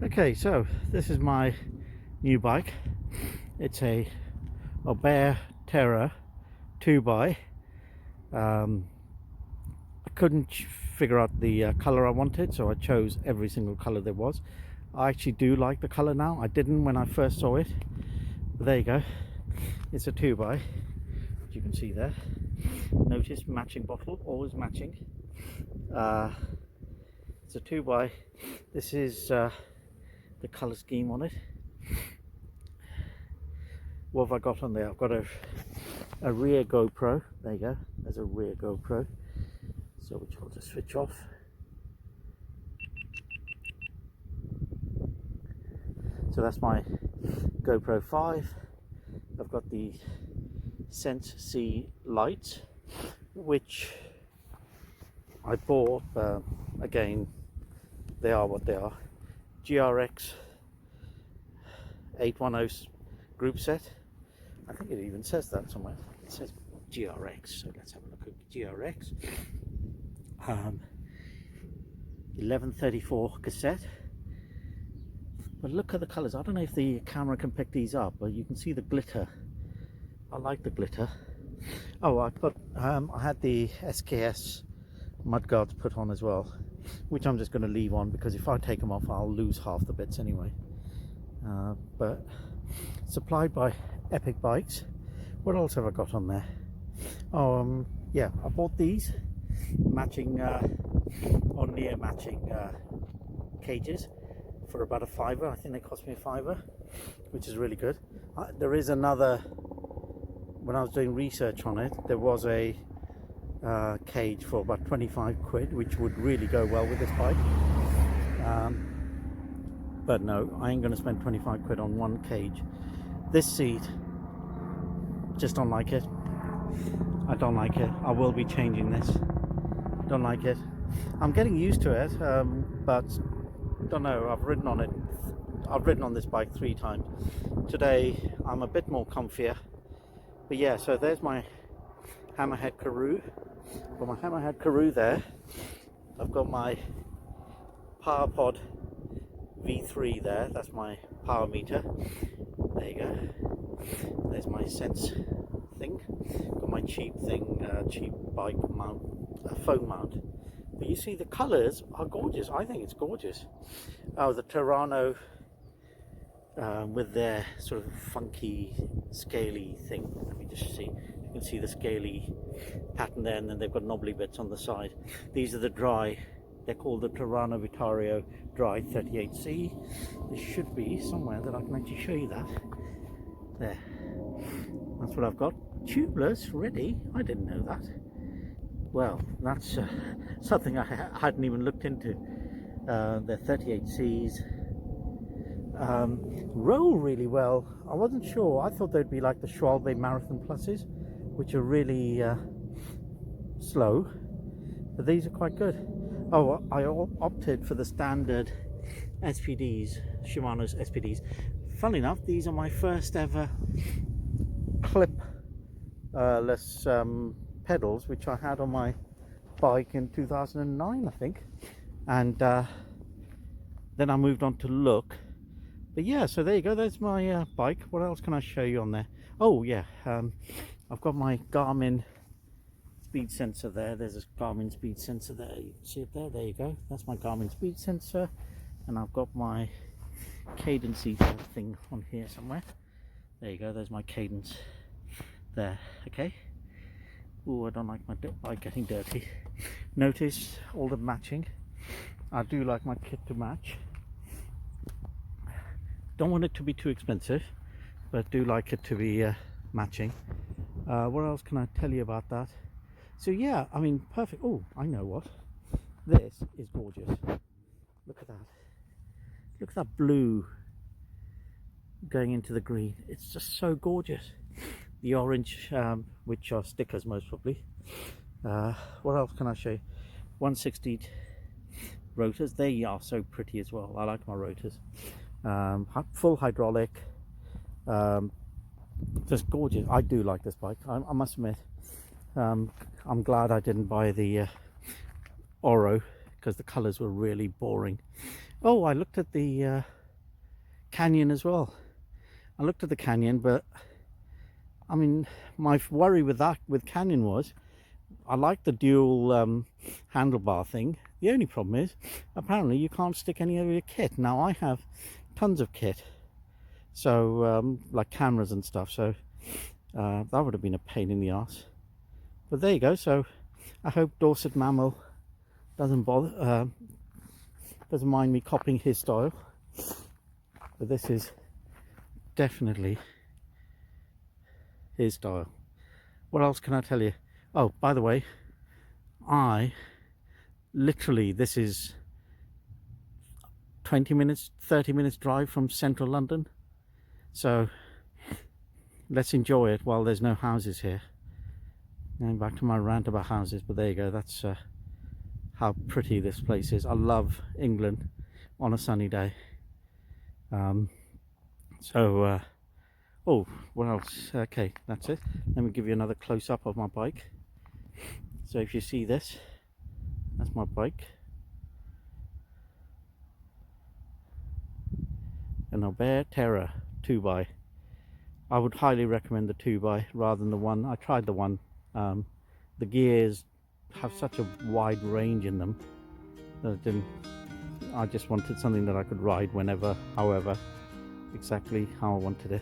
Okay, so this is my new bike. It's a Orbea Terra 2x. I couldn't figure out the color I wanted, so I chose every single color there was. I actually do like the color now. I didn't when I first saw it, but there you go. It's a 2x, as you can see there. Notice matching bottle, always matching. It's a 2x. This is the color scheme on it. What have I got on there? I've got a rear GoPro. There you go. There's a rear GoPro. So which I'll just switch off. So that's my GoPro 5. I've got the Sense C lights, which I bought. Again, they are what they are. GRX 810 group set. I think it even says that somewhere. It says GRX, so let's have a look at GRX. 1134 cassette. But look at the colors. I don't know if the camera can pick these up, but you can see the glitter. I like the glitter. Oh, I had the SKS mudguards put on as well, which I'm just going to leave on because if I take them off I'll lose half the bits anyway. But supplied by Epic Bikes. What else have I got on there? Oh, yeah, I bought these matching or near matching cages for about a £5. I think they cost me a £5, which is really good. There is another, when I was doing research on it, there was a cage for about 25 quid, which would really go well with this bike. But no, I ain't going to spend 25 quid on one cage. This seat, just don't like it. I don't like it. I will be changing this. Don't like it. I'm getting used to it, but don't know. I've ridden on it. I've ridden on this bike 3 times. Today I'm a bit more comfier. But yeah, so there's my Hammerhead Karoo. Got my Hammerhead Karoo there. I've got my PowerPod V3 there. That's my power meter. There you go. There's my Sense thing. Got my cheap thing, cheap bike mount, phone mount. But you see the colours are gorgeous. I think it's gorgeous. Oh, the Terrano with their sort of funky scaly thing. Let me just see. You can see the scaly pattern there, and then they've got knobbly bits on the side. These are the dry. They're called the Terrano Vitario Dry 38C. There should be somewhere that I can actually show you that. There. That's what I've got. Tubeless, ready. I didn't know that. Well, that's something I hadn't even looked into. They're 38Cs. Roll really well. I wasn't sure. I thought they'd be like the Schwalbe Marathon Pluses, which are really slow. But these are quite good. Oh, I opted for the standard SPDs, Shimano's SPDs. Funnily enough, these are my first ever clip-less pedals, which I had on my bike in 2009, I think. And then I moved on to Look. But yeah, so there you go. There's my bike. What else can I show you on there? Oh yeah, I've got my Garmin speed sensor there. There's a Garmin speed sensor there. You can see it there. There you go. That's my Garmin speed sensor. And I've got my cadence thing on here somewhere. There you go. There's my cadence there. Okay. Oh, I don't like my bike getting dirty. Notice all the matching. I do like my kit to match. Don't want it to be too expensive, but do like it to be matching. What else can I tell you about that? So yeah, I mean, perfect. Oh, I know what. This is gorgeous. Look at that. Look at that blue going into the green. It's just so gorgeous. The orange, which are stickers most probably. What else can I show you? 160 rotors. They are so pretty as well. I like my rotors. Full hydraulic. Just gorgeous. I do like this bike. I must admit. I'm glad I didn't buy the Oro because the colors were really boring. Oh, I looked at the canyon as well. I looked at the canyon, but I mean, my worry with canyon was, I like the dual handlebar thing. The only problem is, apparently you can't stick any of your kit. Now I have tons of kit, so like cameras and stuff, so that would have been a pain in the ass. But there you go. So I hope Dorset Mammal doesn't mind me copying his style. But this is definitely his style. What else can I tell you? Oh, by the way, this is 20 minutes, 30 minutes drive from central London. So let's enjoy it while there's no houses here. Going back to my rant about houses, but there you go. That's how pretty this place is. I love England on a sunny day. Oh, what else? Okay, that's it. Let me give you another close-up of my bike. So if you see this, that's my bike. An Orbea Terra 2x. I would highly recommend the 2x rather than the 1. I tried the 1. The gears have such a wide range in them that I just wanted something that I could ride whenever, however, exactly how I wanted it.